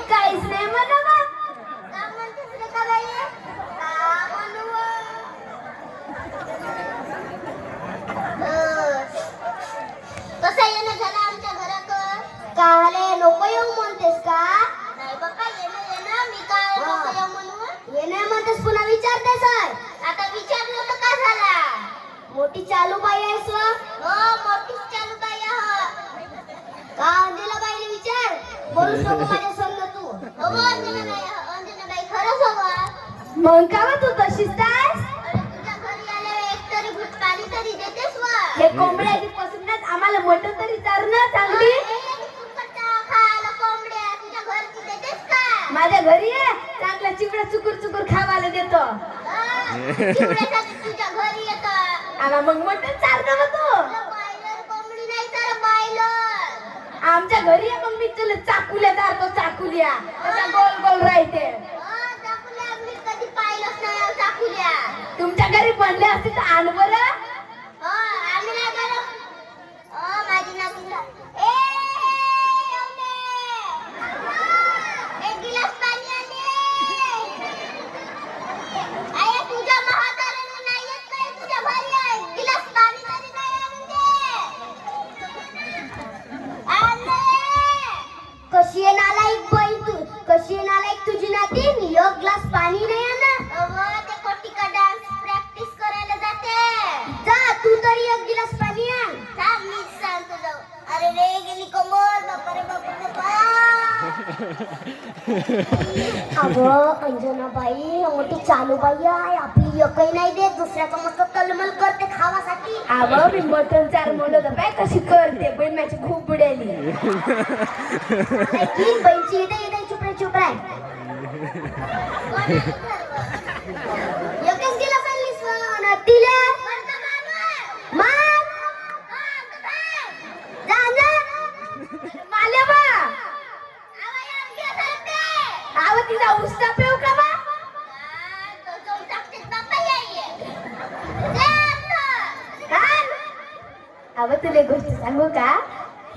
काहीच नाही म्हणा बा. कसा येणं झाला आमच्या घरात? काले नको येऊ म्हणतेस का? नाही बाबा, येणं मी काय नको येऊ म्हणून? ये नाही म्हणतेस पुन्हा विचारतेस आहे. आता विचारलं तर काय झाला? मोठी चालू बाई आहेस व? हो, मोठीच चालू बाई आहे. का अंजला बाईने विचार बोलूच नको माझ्या संग तू. हो अंजनाबाई, खरंच हवं. मग का व तू तशीच आहेस? अरे तुझ्या घरी आल्यावर एक तरी घुट पाणी तरी देतेस व. हे कोंबड्याची पासूनच आम्हाला मटण तरी चारणं चांगली. खायला कोंबड्या तुझ्या घरची देतेस का? माझ्या घरी ये चांगला चिवडा चुकुर चुकुर खावायला देतो. चिवड्यासाठी तुझ्या घरी येतं. आला मग मटण चारणं व तू. बायलर कोंबडी नाही तर बायलर. आमच्या घरी ये मग मी तुला चाकुल्या चारतो चाकुल्या. तसा गोल गोल राहते. चाकुल्या मी कधी पाहिलंच नाही चाकुल्या. तुमच्या घरी बनले असते तर आण बरं. आम्ही नाही करत. माझी नातीला एक गिलास पाणी आणे. आई तुझ्या म्हाताऱ्याने नाही येत काय तुझ्या घरी आहे? गिलास पाणी तरी नाही आणून दे. आणले. कशी आहे नालायक बाई तू. कशी आहे नालायक तुझी नाती. मी एक ग्लास पाणी नाही आणा. ते कोटिका डान्स प्रॅक्टिस करायला जाते. जा तू तरी एक गिलास पाणी आण. थांब मीच सांगतो जाऊ. अरे रे गेली कमर. बापा रे बापा बापा. अगं अंजनाबाई मोठी चालू बाई आहे. आपली एकही नाही देत. दुसऱ्याचं मस्त तलमल करते खावासाठी. अगं मी मटण चार म्हणलं तर बाय कशी करते बाई माझी खूप बुडेली. बाईची इथे इथे चुपरे चुपरे. एकच गिलास आणलीस ना तिला. मग जा जा माले बा. आव तिचा उस्ता पेव का बा. अव तुला एक गोष्ट सांगू का.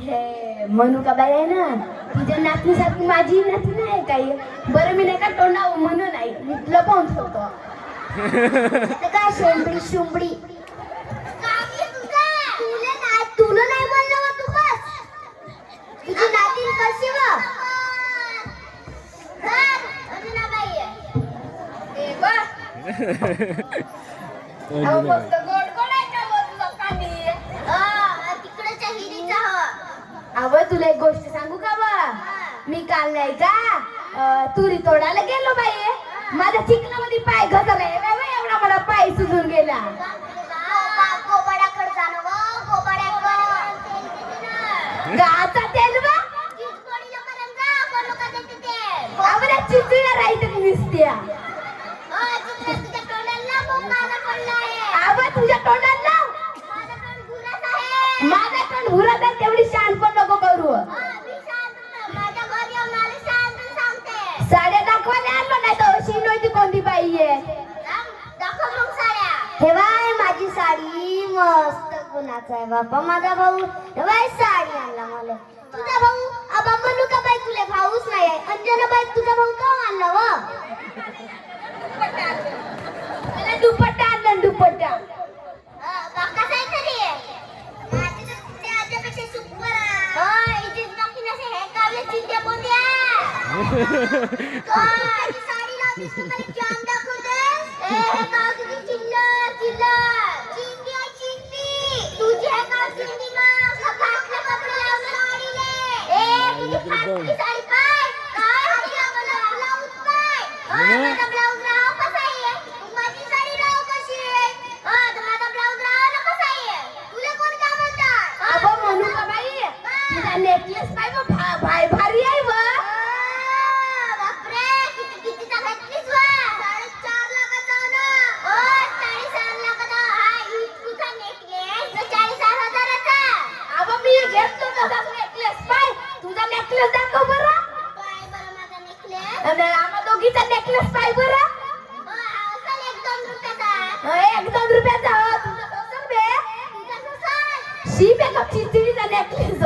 हे म्हणू का बाई आहे ना तुझ्या नातनीसारखी माझी नाती नाही काही. बरं मी नाही का तोंडाव म्हणून नाही मी लपवून ठेवतो. काय शेंबडी शुंबडी. तुला नाही म्हणलं व तू बस. तुझी नाती कशी व. तिकडच्या हिरीचा अव तुला एक गोष्ट सांगू का बा. मी काल नाही का तुरी तोडायला गेलो बाई. माझ्या चिकनामध्ये पाय घसरला. एवढा मला पाय सुजून गेला. गोबाड्याकडे जाणं व. गाचा तेल बा. आवडा चिचुया राहते निसत्या. तुझ्या तोंडाला बोंबाला पडलाय. आव तुझ्या तोंडाला लाव. माझं तोंड गुरास आहे. माझा तोंड भुरत आहे तेवढी शहाणपण नको करू. मी शांत. माझ्या घरी येऊन आले शांत सांगते. साड्या दाखवायला आणलो नाही तर अशी नव्हती कोणती बाई आहे. दाखव मग साड्या. हे बाय माझी साडी मस्त गुणाचा आहे बापा. माझा भाऊ हे बाय साडी आणला मला. तुझा भाऊ आबा म्हणू का बाई तुला भाऊच नाही आहे. अंजना बाई तुझा भाऊ का आणला व. मला दुपट्टा आणला दुपट्टा. काका काय तरी माझी तर ते आजपेक्षा सुपर आहे. इथे बाकी नसे हे कावले चिंध्या बोंद्या. माझी साडी लावलीस तू मला जाम दाखवते. हे गाव तुझी चिल्लर चिंदी आहे चिंदी. तुझी आहे गाव चिंदी मग. फाटले कपडे लावून साडीले. तुझी फाटली साडी पाय. काय हाती लावलं ब्लाऊज पाय. माझा ब्लाऊज राव कसा आहे. माझी साडी राव कशी आहे. माझा ब्लाऊज राव ना कसा आहे. तुला कोण काय म्हणतात. अबो म्हणू का बाई तुझा नेकलेस पाय भाई भारी आहे व. बापरे कितीचा घेतलीस व. 4.5 लाखाचा ना. 4.5 लाखाचा. हा इतकुचा नेकलेस 40,000चा. अबो मी घेतलो तसा नेकलेस पाय. तुझा नेकलेस दाखव बरं. काय बरं माझा नेकलेस. आणि आम्हा दोघीचा नेकलेस पाय बरं. असेल 1-2 रुपयाचा. 1-2 रुपयाचा. तुझा का चिचडीचा नेकलेस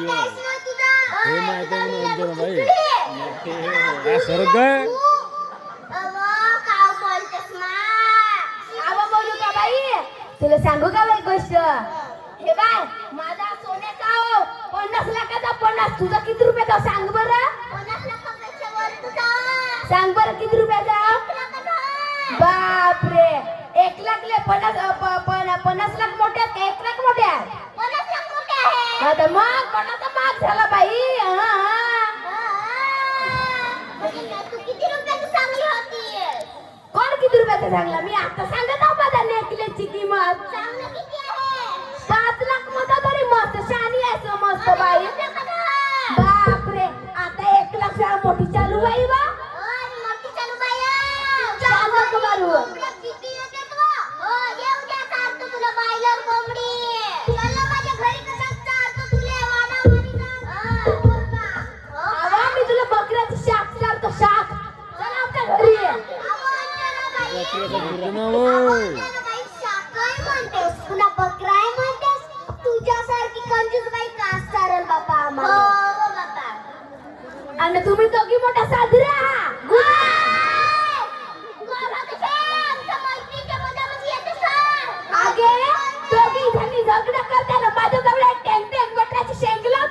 हे माहिती आहे म्हणून अंजनाबाई. हा सरक गं. आवा बोलू का बाई तुला सांगू का बाई गोष्ट हे बाय माझा सोन्याचा 50 लाखाचा 50 तुझा किती रुपयाचा सांग बरं सांग बरं किती रुपयाचा बापरे 1 लाख ले 50 लाख मोठे आहेत का 1 लाख मोठे आहेत आता मग कोणाचा माग झाला बाई कोण किती रुपयाचा सांगला मी आता सांगत आहो माझ्या नेकलेसची किंमत 5 लाख मध्ये तरी मस्त शानी आहे मस्त बाई बापरे आता 1 लाख मोठी चालू बाई बा मी तुला बकऱ्याची शाक चालतो शाक चला आपल्या घरी पुन्हा बकराय म्हणतेस तुझ्यासारखी कंजूस बाई कास चालेल बापा आम्हाला आणि तुम्ही दोघी मोठ्या साजऱ्या आगे दोघी जणी झगडा